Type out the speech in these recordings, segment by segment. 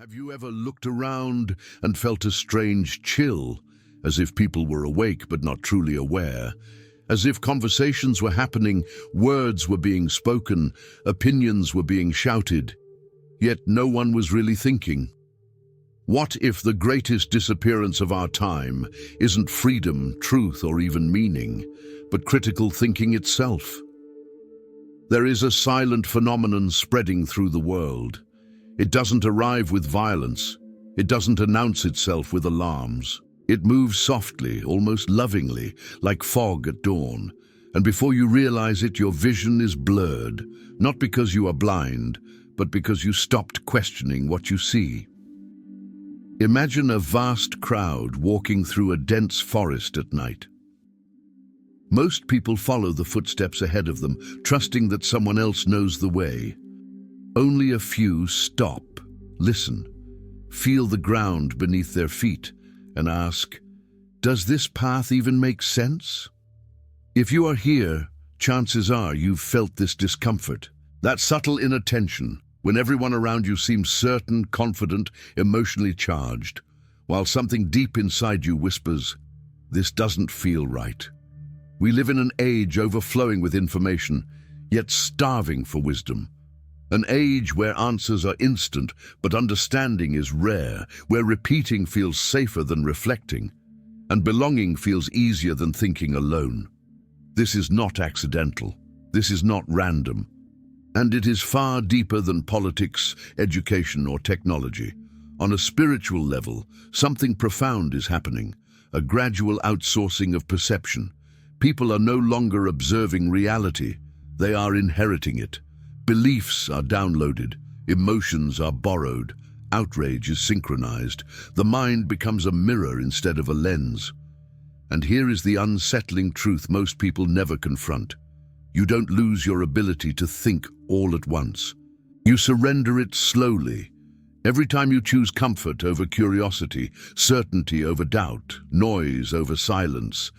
Have you ever looked around and felt a strange chill, as if people were awake but not truly aware? As if conversations were happening, words were being spoken, opinions were being shouted, yet no one was really thinking. What if the greatest disappearance of our time isn't freedom, truth, or even meaning, but critical thinking itself? There is a silent phenomenon spreading through the world. It doesn't arrive with violence. It doesn't announce itself with alarms. It moves softly, almost lovingly, like fog at dawn. And before you realize it, your vision is blurred, not because you are blind, but because you stopped questioning what you see. Imagine a vast crowd walking through a dense forest at night. Most people follow the footsteps ahead of them, trusting that someone else knows the way. Only a few stop, listen, feel the ground beneath their feet, and ask, does this path even make sense? If you are here, chances are you've felt this discomfort, that subtle inattention, when everyone around you seems certain, confident, emotionally charged, while something deep inside you whispers, this doesn't feel right. We live in an age overflowing with information, yet starving for wisdom. An age where answers are instant, but understanding is rare, where repeating feels safer than reflecting, and belonging feels easier than thinking alone. This is not accidental. This is not random. And it is far deeper than politics, education, or technology. On a spiritual level, something profound is happening, a gradual outsourcing of perception. People are no longer observing reality. They are inheriting it. Beliefs are downloaded, emotions are borrowed, outrage is synchronized. The mind becomes a mirror instead of a lens. And here is the unsettling truth most people never confront. You don't lose your ability to think all at once. You surrender it slowly. Every time you choose comfort over curiosity, certainty over doubt, noise over silence.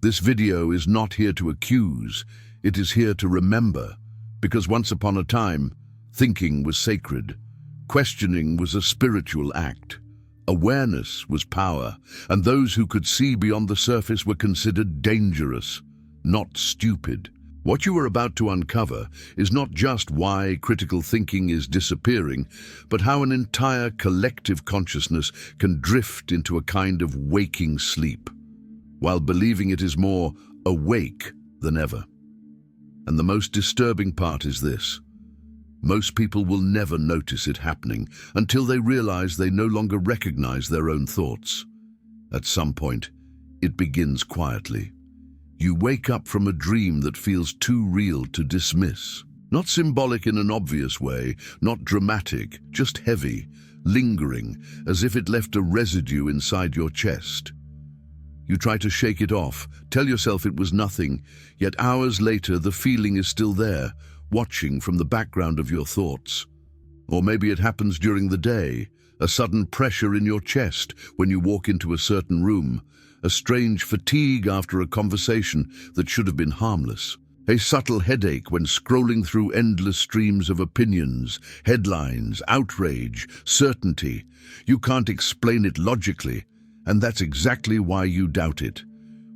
This video is not here to accuse, it is here to remember. Because once upon a time, thinking was sacred, questioning was a spiritual act, awareness was power, and those who could see beyond the surface were considered dangerous, not stupid. What you are about to uncover is not just why critical thinking is disappearing, but how an entire collective consciousness can drift into a kind of waking sleep, while believing it is more awake than ever. And the most disturbing part is this. Most people will never notice it happening until they realize they no longer recognize their own thoughts. At some point, it begins quietly. You wake up from a dream that feels too real to dismiss. Not symbolic in an obvious way, not dramatic, just heavy, lingering, as if it left a residue inside your chest. You try to shake it off, tell yourself it was nothing, yet hours later the feeling is still there, watching from the background of your thoughts. Or maybe it happens during the day, a sudden pressure in your chest when you walk into a certain room, a strange fatigue after a conversation that should have been harmless, a subtle headache when scrolling through endless streams of opinions, headlines, outrage, certainty. You can't explain it logically, and that's exactly why you doubt it.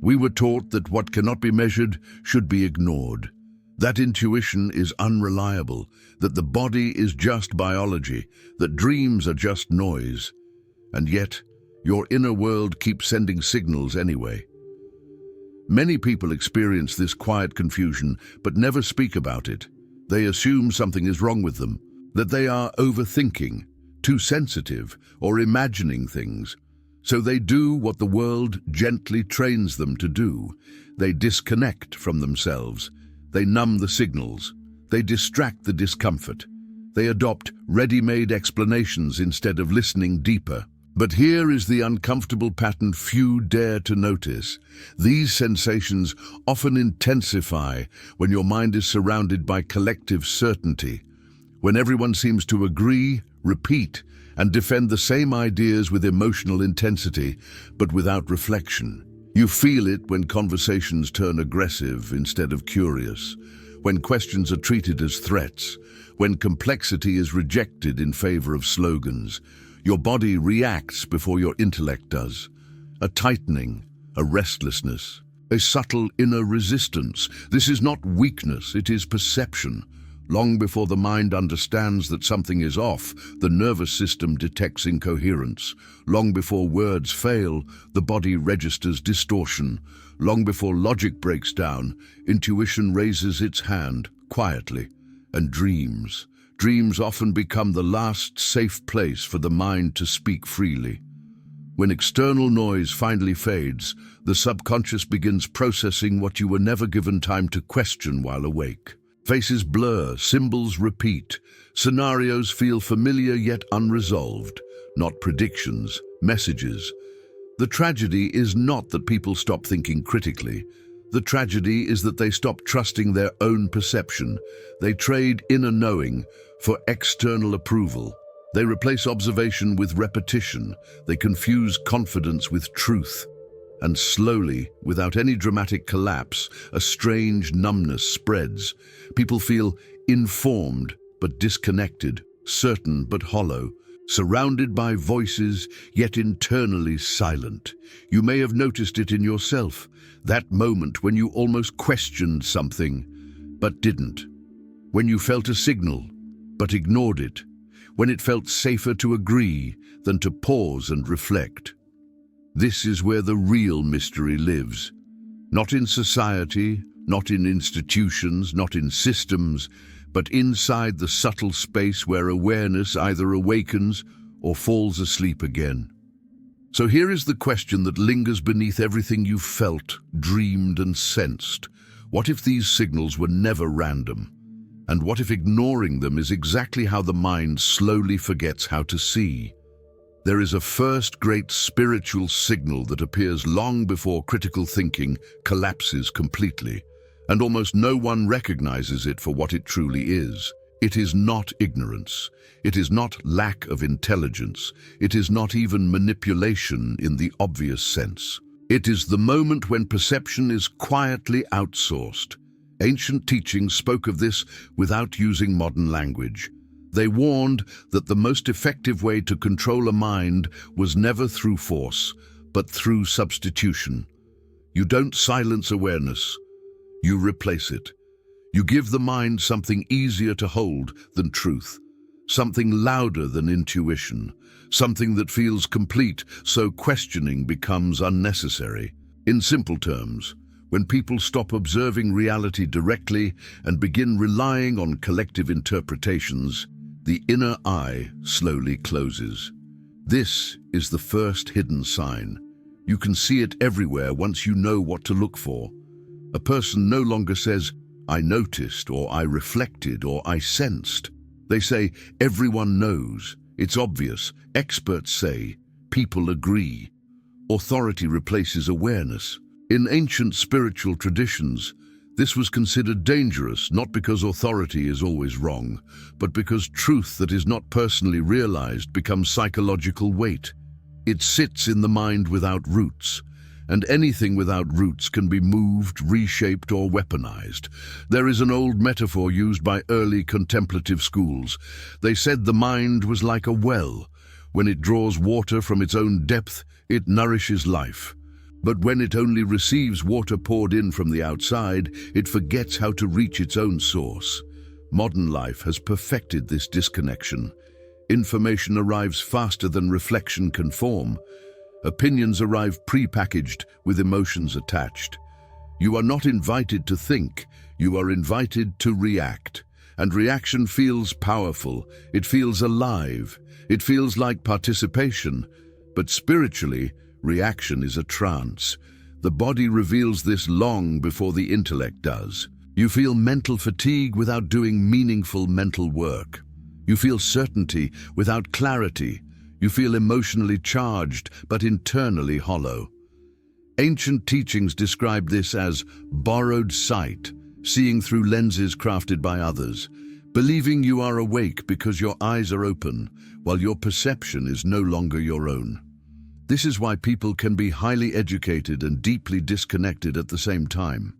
We were taught that what cannot be measured should be ignored, that intuition is unreliable, that the body is just biology, that dreams are just noise. And yet, your inner world keeps sending signals anyway. Many people experience this quiet confusion, but never speak about it. They assume something is wrong with them, that they are overthinking, too sensitive, or imagining things. So they do what the world gently trains them to do. They disconnect from themselves. They numb the signals. They distract the discomfort. They adopt ready-made explanations instead of listening deeper. But here is the uncomfortable pattern few dare to notice. These sensations often intensify when your mind is surrounded by collective certainty, when everyone seems to agree, repeat, and defend the same ideas with emotional intensity, but without reflection. You feel it when conversations turn aggressive instead of curious, when questions are treated as threats, when complexity is rejected in favor of slogans, Your body reacts before your intellect does. A tightening, a restlessness, a subtle inner resistance. This is not weakness, it is perception. Long before the mind understands that something is off, the nervous system detects incoherence. Long before words fail, the body registers distortion. Long before logic breaks down, intuition raises its hand, quietly, and dreams. Dreams often become the last safe place for the mind to speak freely. When external noise finally fades, the subconscious begins processing what you were never given time to question while awake. Faces blur, symbols repeat, scenarios feel familiar yet unresolved, not predictions, messages. The tragedy is not that people stop thinking critically. The tragedy is that they stop trusting their own perception. They trade inner knowing for external approval. They replace observation with repetition. They confuse confidence with truth. And slowly, without any dramatic collapse, a strange numbness spreads. People feel informed but disconnected, certain but hollow, surrounded by voices, yet internally silent. You may have noticed it in yourself, that moment when you almost questioned something, but didn't. When you felt a signal, but ignored it. When it felt safer to agree than to pause and reflect. This is where the real mystery lives. Not in society, not in institutions, not in systems, but inside the subtle space where awareness either awakens or falls asleep again. So here is the question that lingers beneath everything you've felt, dreamed, and sensed. What if these signals were never random? And what if ignoring them is exactly how the mind slowly forgets how to see? There is a first great spiritual signal that appears long before critical thinking collapses completely, and almost no one recognizes it for what it truly is. It is not ignorance. It is not lack of intelligence. It is not even manipulation in the obvious sense. It is the moment when perception is quietly outsourced. Ancient teachings spoke of this without using modern language. They warned that the most effective way to control a mind was never through force, but through substitution. You don't silence awareness, you replace it. You give the mind something easier to hold than truth, something louder than intuition, something that feels complete so questioning becomes unnecessary. In simple terms, when people stop observing reality directly and begin relying on collective interpretations, the inner eye slowly closes. This is the first hidden sign. You can see it everywhere once you know what to look for. A person no longer says, "I noticed," or "I reflected," or "I sensed." They say, "Everyone knows," "It's obvious," "Experts say," "People agree." Authority replaces awareness. In ancient spiritual traditions, this was considered dangerous, not because authority is always wrong, but because truth that is not personally realized becomes psychological weight. It sits in the mind without roots, and anything without roots can be moved, reshaped, or weaponized. There is an old metaphor used by early contemplative schools. They said the mind was like a well. When it draws water from its own depth, it nourishes life. But when it only receives water poured in from the outside, it forgets how to reach its own source. Modern life has perfected this disconnection. Information arrives faster than reflection can form. Opinions arrive pre-packaged with emotions attached. You are not invited to think, you are invited to react. And reaction feels powerful, it feels alive, it feels like participation. But spiritually, reaction is a trance. The body reveals this long before the intellect does. You feel mental fatigue without doing meaningful mental work. You feel certainty without clarity. You feel emotionally charged, but internally hollow. Ancient teachings describe this as borrowed sight, seeing through lenses crafted by others, believing you are awake because your eyes are open, while your perception is no longer your own. This is why people can be highly educated and deeply disconnected at the same time.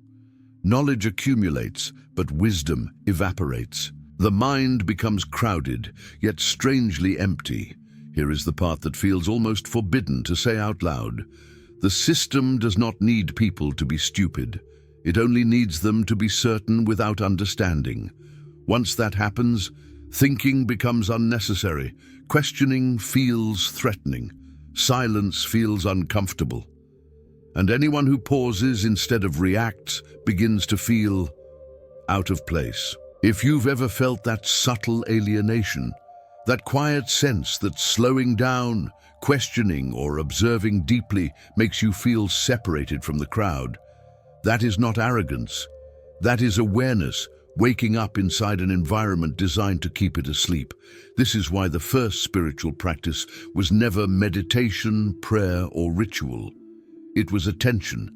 Knowledge accumulates, but wisdom evaporates. The mind becomes crowded, yet strangely empty. Here is the part that feels almost forbidden to say out loud. The system does not need people to be stupid. It only needs them to be certain without understanding. Once that happens, thinking becomes unnecessary. Questioning feels threatening. Silence feels uncomfortable. And anyone who pauses instead of reacts begins to feel out of place. If you've ever felt that subtle alienation, that quiet sense that slowing down, questioning, or observing deeply makes you feel separated from the crowd, that is not arrogance. That is awareness, waking up inside an environment designed to keep it asleep. This is why the first spiritual practice was never meditation, prayer, or ritual. It was attention,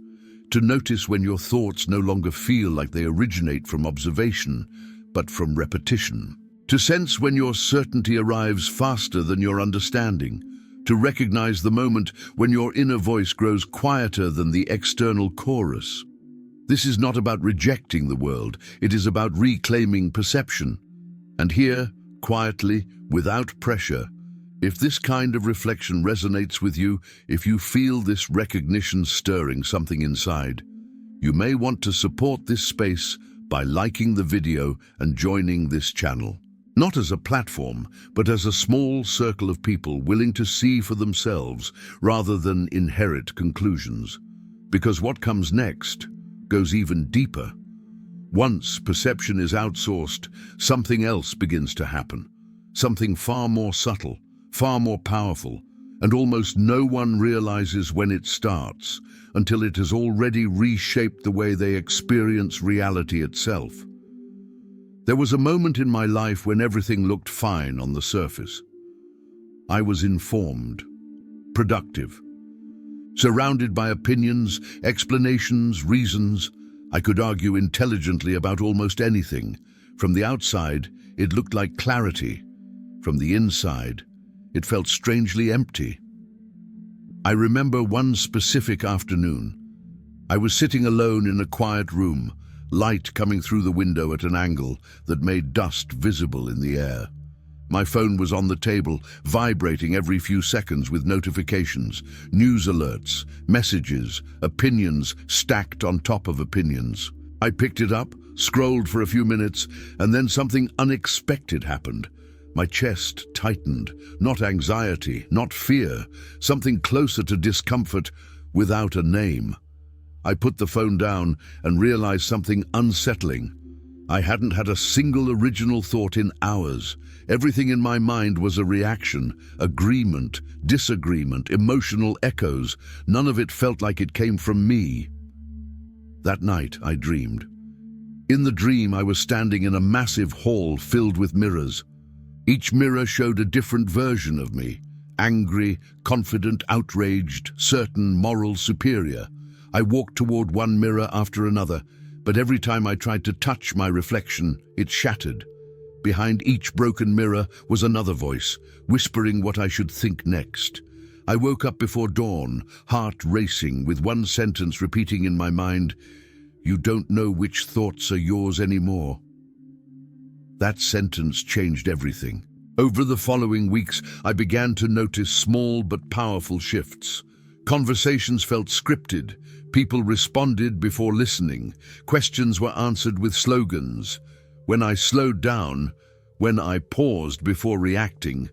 to notice when your thoughts no longer feel like they originate from observation, but from repetition. To sense when your certainty arrives faster than your understanding. To recognize the moment when your inner voice grows quieter than the external chorus. This is not about rejecting the world, it is about reclaiming perception. And here, quietly, without pressure, if this kind of reflection resonates with you, if you feel this recognition stirring something inside, you may want to support this space by liking the video and joining this channel. Not as a platform, but as a small circle of people willing to see for themselves rather than inherit conclusions. Because what comes next goes even deeper. Once perception is outsourced, something else begins to happen. Something far more subtle, far more powerful, and almost no one realizes when it starts, until it has already reshaped the way they experience reality itself. There was a moment in my life when everything looked fine on the surface. I was informed, productive, surrounded by opinions, explanations, reasons. I could argue intelligently about almost anything. From the outside, it looked like clarity. From the inside, it felt strangely empty. I remember one specific afternoon. I was sitting alone in a quiet room, light coming through the window at an angle that made dust visible in the air. My phone was on the table, vibrating every few seconds with notifications, news alerts, messages, opinions stacked on top of opinions. I picked it up, scrolled for a few minutes, and then something unexpected happened. My chest tightened, not anxiety, not fear, something closer to discomfort without a name. I put the phone down and realized something unsettling. I hadn't had a single original thought in hours. Everything in my mind was a reaction, agreement, disagreement, emotional echoes. None of it felt like it came from me. That night, I dreamed. In the dream, I was standing in a massive hall filled with mirrors. Each mirror showed a different version of me. Angry, confident, outraged, certain, moral, superior. I walked toward one mirror after another, but every time I tried to touch my reflection, it shattered. Behind each broken mirror was another voice, whispering what I should think next. I woke up before dawn, heart racing, with one sentence repeating in my mind, "You don't know which thoughts are yours anymore." That sentence changed everything. Over the following weeks, I began to notice small but powerful shifts. Conversations felt scripted. People responded before listening. Questions were answered with slogans. When I slowed down, when I paused before reacting,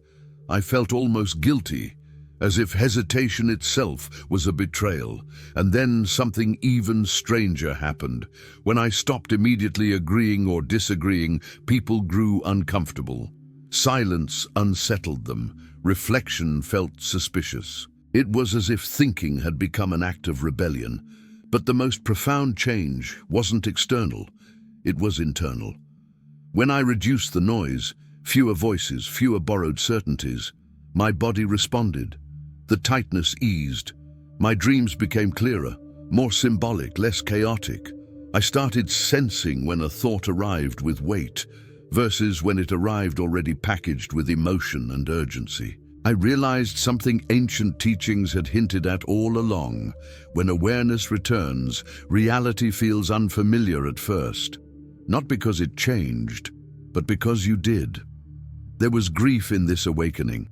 I felt almost guilty, as if hesitation itself was a betrayal. And then something even stranger happened. When I stopped immediately agreeing or disagreeing, people grew uncomfortable. Silence unsettled them. Reflection felt suspicious. It was as if thinking had become an act of rebellion. But the most profound change wasn't external, it was internal. When I reduced the noise, fewer voices, fewer borrowed certainties, my body responded. The tightness eased. My dreams became clearer, more symbolic, less chaotic. I started sensing when a thought arrived with weight, versus when it arrived already packaged with emotion and urgency. I realized something ancient teachings had hinted at all along. When awareness returns, reality feels unfamiliar at first. Not because it changed, but because you did. There was grief in this awakening.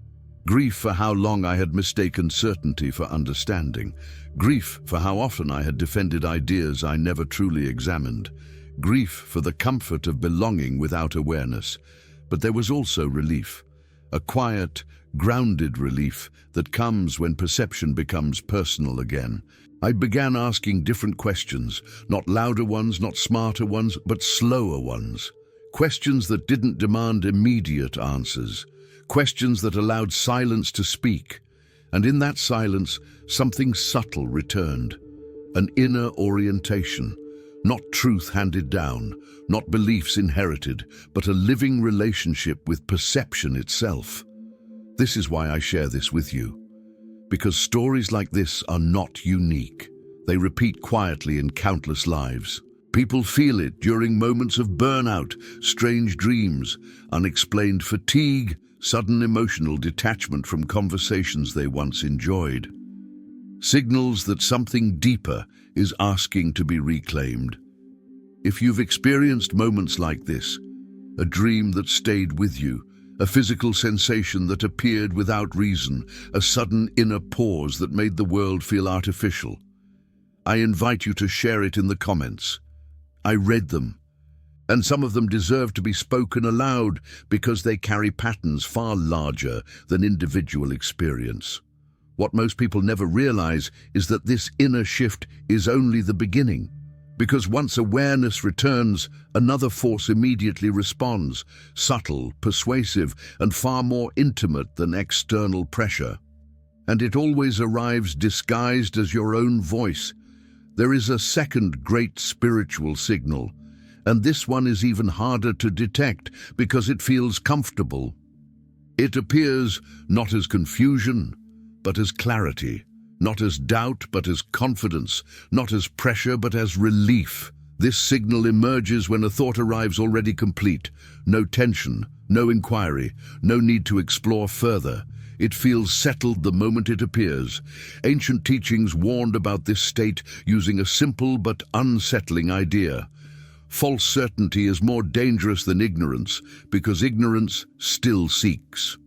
Grief for how long I had mistaken certainty for understanding. Grief for how often I had defended ideas I never truly examined. Grief for the comfort of belonging without awareness. But there was also relief. A quiet, grounded relief that comes when perception becomes personal again. I began asking different questions, not louder ones, not smarter ones, but slower ones. Questions that didn't demand immediate answers. Questions that allowed silence to speak. And in that silence, something subtle returned. An inner orientation. Not truth handed down, not beliefs inherited, but a living relationship with perception itself. This is why I share this with you. Because stories like this are not unique. They repeat quietly in countless lives. People feel it during moments of burnout, strange dreams, unexplained fatigue, sudden emotional detachment from conversations they once enjoyed. Signals that something deeper is asking to be reclaimed. If you've experienced moments like this, a dream that stayed with you, a physical sensation that appeared without reason, a sudden inner pause that made the world feel artificial, I invite you to share it in the comments. I read them, and some of them deserve to be spoken aloud because they carry patterns far larger than individual experience. What most people never realize is that this inner shift is only the beginning. Because once awareness returns, another force immediately responds, subtle, persuasive, and far more intimate than external pressure. And it always arrives disguised as your own voice. There is a second great spiritual signal, and this one is even harder to detect because it feels comfortable. It appears not as confusion, but as clarity. Not as doubt, but as confidence. Not as pressure, but as relief. This signal emerges when a thought arrives already complete. No tension, no inquiry, no need to explore further. It feels settled the moment it appears. Ancient teachings warned about this state using a simple but unsettling idea. False certainty is more dangerous than ignorance because ignorance still seeks.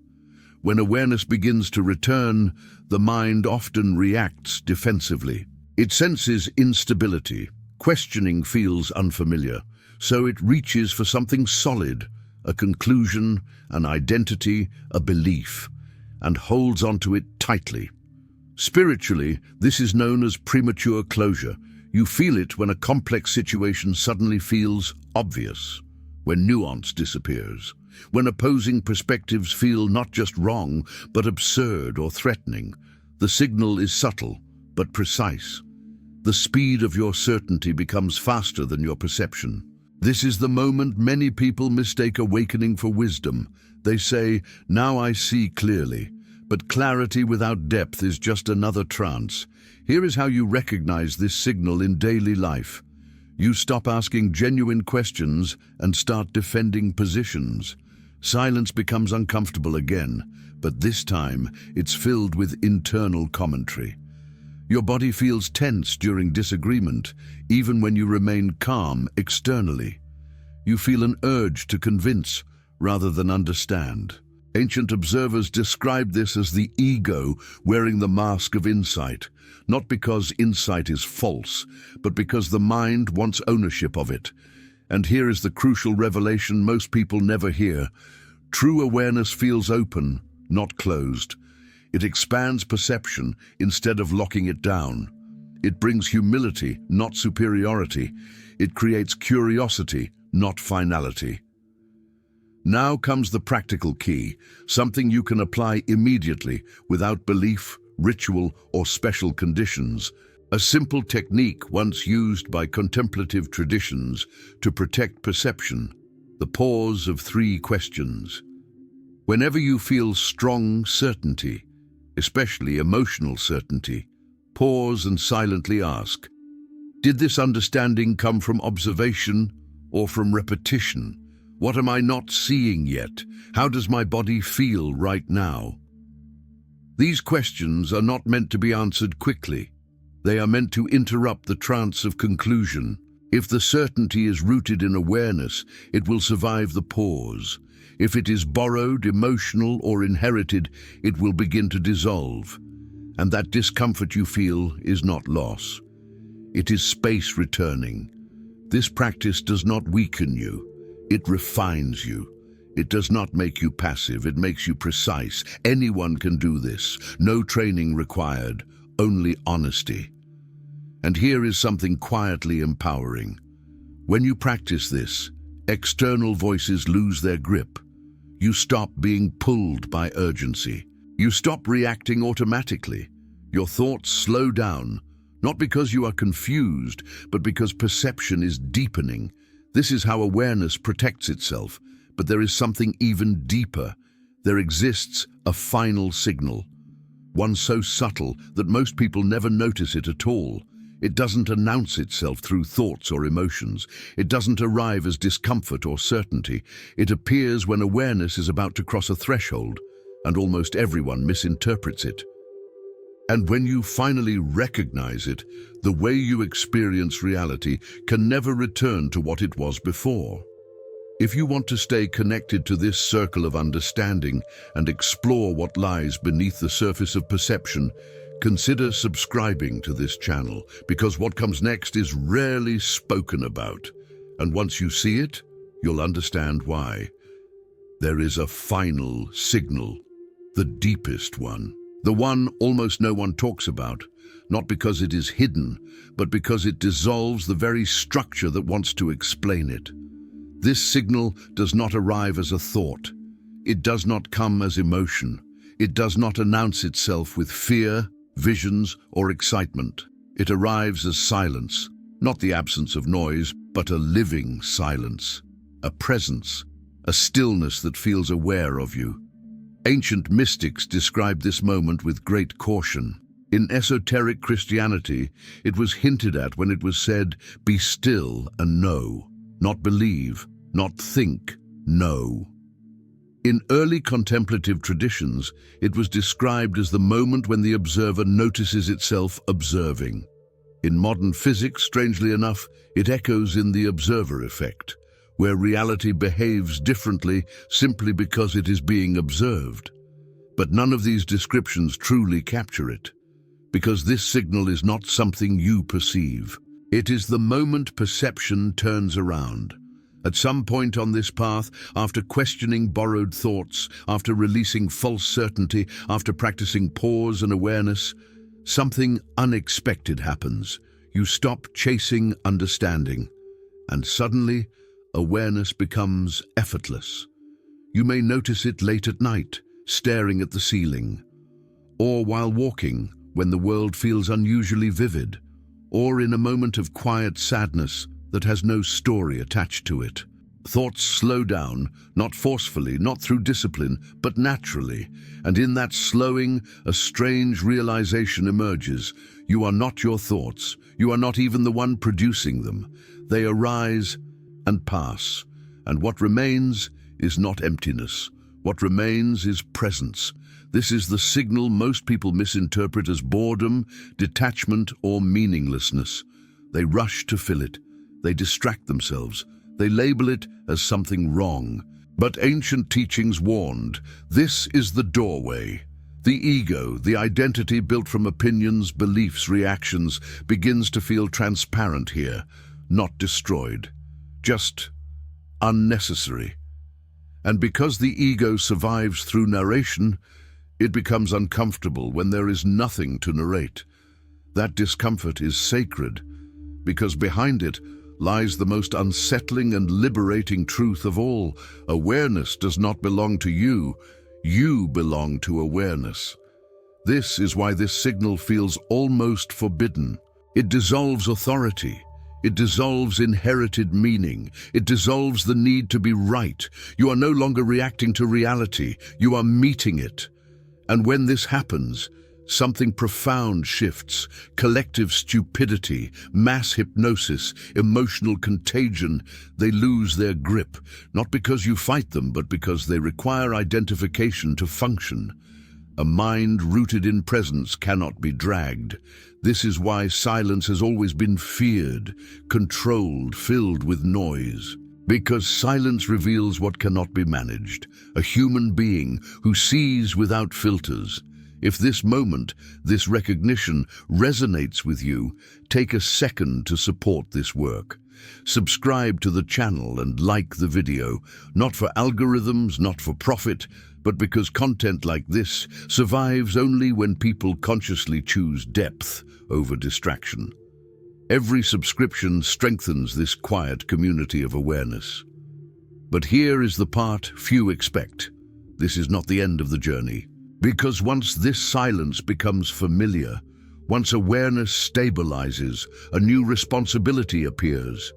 When awareness begins to return, the mind often reacts defensively. It senses instability. Questioning feels unfamiliar, so it reaches for something solid, a conclusion, an identity, a belief, and holds onto it tightly. Spiritually, this is known as premature closure. You feel it when a complex situation suddenly feels obvious, when nuance disappears, when opposing perspectives feel not just wrong, but absurd or threatening. The signal is subtle, but precise. The speed of your certainty becomes faster than your perception. This is the moment many people mistake awakening for wisdom. They say, "Now I see clearly." But clarity without depth is just another trance. Here is how you recognize this signal in daily life. You stop asking genuine questions and start defending positions. Silence becomes uncomfortable again, but this time it's filled with internal commentary. Your body feels tense during disagreement, even when you remain calm externally. You feel an urge to convince rather than understand. Ancient observers described this as the ego wearing the mask of insight, not because insight is false, but because the mind wants ownership of it. And here is the crucial revelation most people never hear. True awareness feels open, not closed. It expands perception instead of locking it down. It brings humility, not superiority. It creates curiosity, not finality. Now comes the practical key, something you can apply immediately without belief, ritual, or special conditions. A simple technique once used by contemplative traditions to protect perception. The pause of 3 questions. Whenever you feel strong certainty, especially emotional certainty, pause and silently ask, did this understanding come from observation or from repetition? What am I not seeing yet? How does my body feel right now? These questions are not meant to be answered quickly. They are meant to interrupt the trance of conclusion. If the certainty is rooted in awareness, it will survive the pause. If it is borrowed, emotional, or inherited, it will begin to dissolve. And that discomfort you feel is not loss. It is space returning. This practice does not weaken you. It refines you. It does not make you passive, it makes you precise. Anyone can do this. No training required, only honesty. And here is something quietly empowering. When you practice this, external voices lose their grip. You stop being pulled by urgency. You stop reacting automatically. Your thoughts slow down, not because you are confused, but because perception is deepening. This is how awareness protects itself. But there is something even deeper. There exists a final signal, one so subtle that most people never notice it at all. It doesn't announce itself through thoughts or emotions. It doesn't arrive as discomfort or certainty. It appears when awareness is about to cross a threshold, and almost everyone misinterprets it. And when you finally recognize it, the way you experience reality can never return to what it was before. If you want to stay connected to this circle of understanding and explore what lies beneath the surface of perception, consider subscribing to this channel, because what comes next is rarely spoken about. And once you see it, you'll understand why. There is a final signal, the deepest one. The one almost no one talks about, not because it is hidden, but because it dissolves the very structure that wants to explain it. This signal does not arrive as a thought. It does not come as emotion. It does not announce itself with fear, visions, or excitement. It arrives as silence, not the absence of noise, but a living silence, a presence, a stillness that feels aware of you. Ancient mystics described this moment with great caution. In esoteric Christianity, it was hinted at when it was said, "Be still and know." Not believe, not think, know. In early contemplative traditions, it was described as the moment when the observer notices itself observing. In modern physics, strangely enough, it echoes in the observer effect, where reality behaves differently simply because it is being observed. But none of these descriptions truly capture it, because this signal is not something you perceive. It is the moment perception turns around. At some point on this path, after questioning borrowed thoughts, after releasing false certainty, after practicing pause and awareness, something unexpected happens. You stop chasing understanding, and suddenly, awareness becomes effortless. You may notice it late at night, staring at the ceiling, or while walking, when the world feels unusually vivid, or in a moment of quiet sadness that has no story attached to it. Thoughts slow down, not forcefully, not through discipline, but naturally, and in that slowing, a strange realization emerges. You are not your thoughts. You are not even the one producing them. They arise and pass, and what remains is not emptiness. What remains is presence. This is the signal most people misinterpret as boredom, detachment, or meaninglessness. They rush to fill it. They distract themselves. They label it as something wrong. But ancient teachings warned, this is the doorway. The ego, the identity built from opinions, beliefs, reactions, begins to feel transparent here, not destroyed, just unnecessary. And because the ego survives through narration, it becomes uncomfortable when there is nothing to narrate. That discomfort is sacred, because behind it lies the most unsettling and liberating truth of all. Awareness does not belong to you. You belong to awareness. This is why this signal feels almost forbidden. It dissolves authority. It dissolves inherited meaning. It dissolves the need to be right. You are no longer reacting to reality. You are meeting it. And when this happens, something profound shifts. Collective stupidity, mass hypnosis, emotional contagion. They lose their grip, not because you fight them, but because they require identification to function. A mind rooted in presence cannot be dragged. This is why silence has always been feared, controlled, filled with noise. Because silence reveals what cannot be managed, a human being who sees without filters. If this moment, this recognition resonates with you, take a second to support this work. Subscribe to the channel and like the video, not for algorithms, not for profit, but because content like this survives only when people consciously choose depth over distraction. Every subscription strengthens this quiet community of awareness. But here is the part few expect. This is not the end of the journey. Because once this silence becomes familiar, once awareness stabilizes, a new responsibility appears.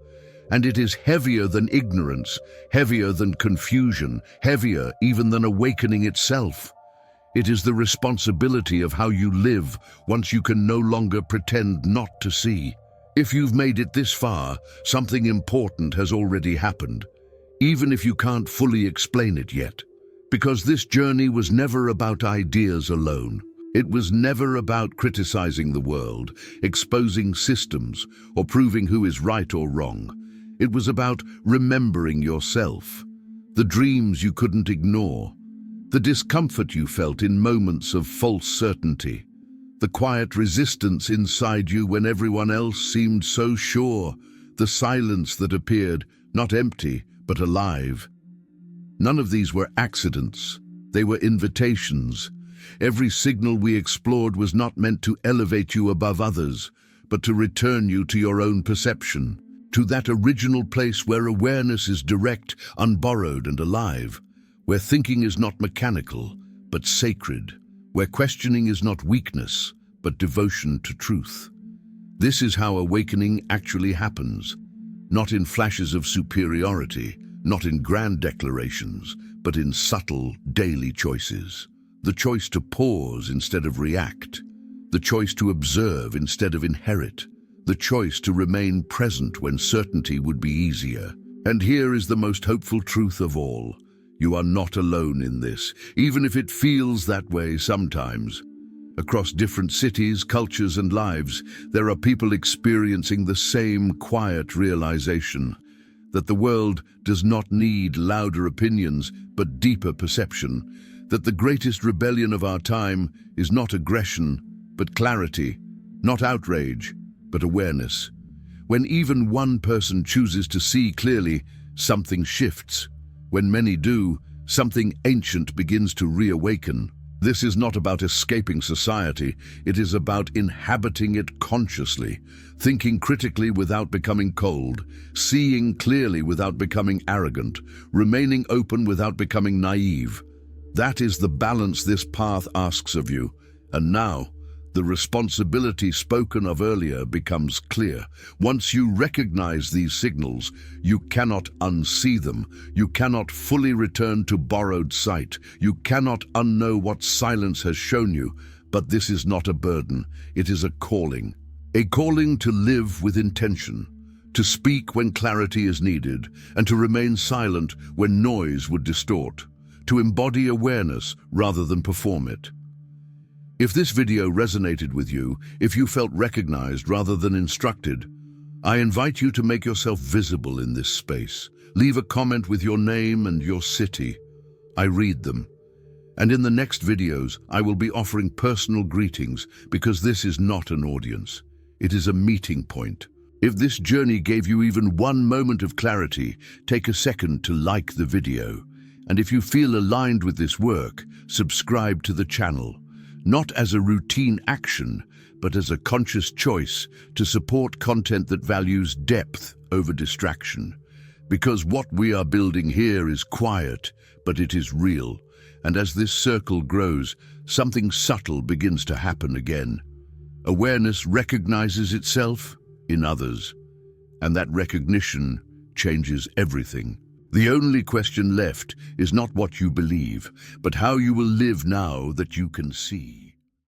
And it is heavier than ignorance, heavier than confusion, heavier even than awakening itself. It is the responsibility of how you live once you can no longer pretend not to see. If you've made it this far, something important has already happened, even if you can't fully explain it yet. Because this journey was never about ideas alone. It was never about criticizing the world, exposing systems, or proving who is right or wrong. It was about remembering yourself, the dreams you couldn't ignore, the discomfort you felt in moments of false certainty, the quiet resistance inside you when everyone else seemed so sure, the silence that appeared not empty but alive. None of these were accidents. They were invitations. Every signal we explored was not meant to elevate you above others, but to return you to your own perception, to that original place where awareness is direct, unborrowed, and alive, where thinking is not mechanical, but sacred, where questioning is not weakness, but devotion to truth. This is how awakening actually happens, not in flashes of superiority, not in grand declarations, but in subtle, daily choices. The choice to pause instead of react, the choice to observe instead of inherit, the choice to remain present when certainty would be easier. And here is the most hopeful truth of all. You are not alone in this, even if it feels that way sometimes. Across different cities, cultures, and lives, there are people experiencing the same quiet realization that the world does not need louder opinions, but deeper perception, that the greatest rebellion of our time is not aggression, but clarity, not outrage, but awareness. When even one person chooses to see clearly, something shifts. When many do, something ancient begins to reawaken. This is not about escaping society, it is about inhabiting it consciously, thinking critically without becoming cold, seeing clearly without becoming arrogant, remaining open without becoming naive. That is the balance this path asks of you. And now, the responsibility spoken of earlier becomes clear. Once you recognize these signals, you cannot unsee them. You cannot fully return to borrowed sight. You cannot unknow what silence has shown you. But this is not a burden. It is a calling. A calling to live with intention, to speak when clarity is needed, and to remain silent when noise would distort, to embody awareness rather than perform it. If this video resonated with you, if you felt recognized rather than instructed, I invite you to make yourself visible in this space. Leave a comment with your name and your city. I read them. And in the next videos, I will be offering personal greetings because this is not an audience. It is a meeting point. If this journey gave you even one moment of clarity, take a second to like the video. And if you feel aligned with this work, subscribe to the channel. Not as a routine action, but as a conscious choice to support content that values depth over distraction. Because what we are building here is quiet, but it is real. And as this circle grows, something subtle begins to happen again. Awareness recognizes itself in others, and that recognition changes everything. The only question left is not what you believe, but how you will live now that you can see.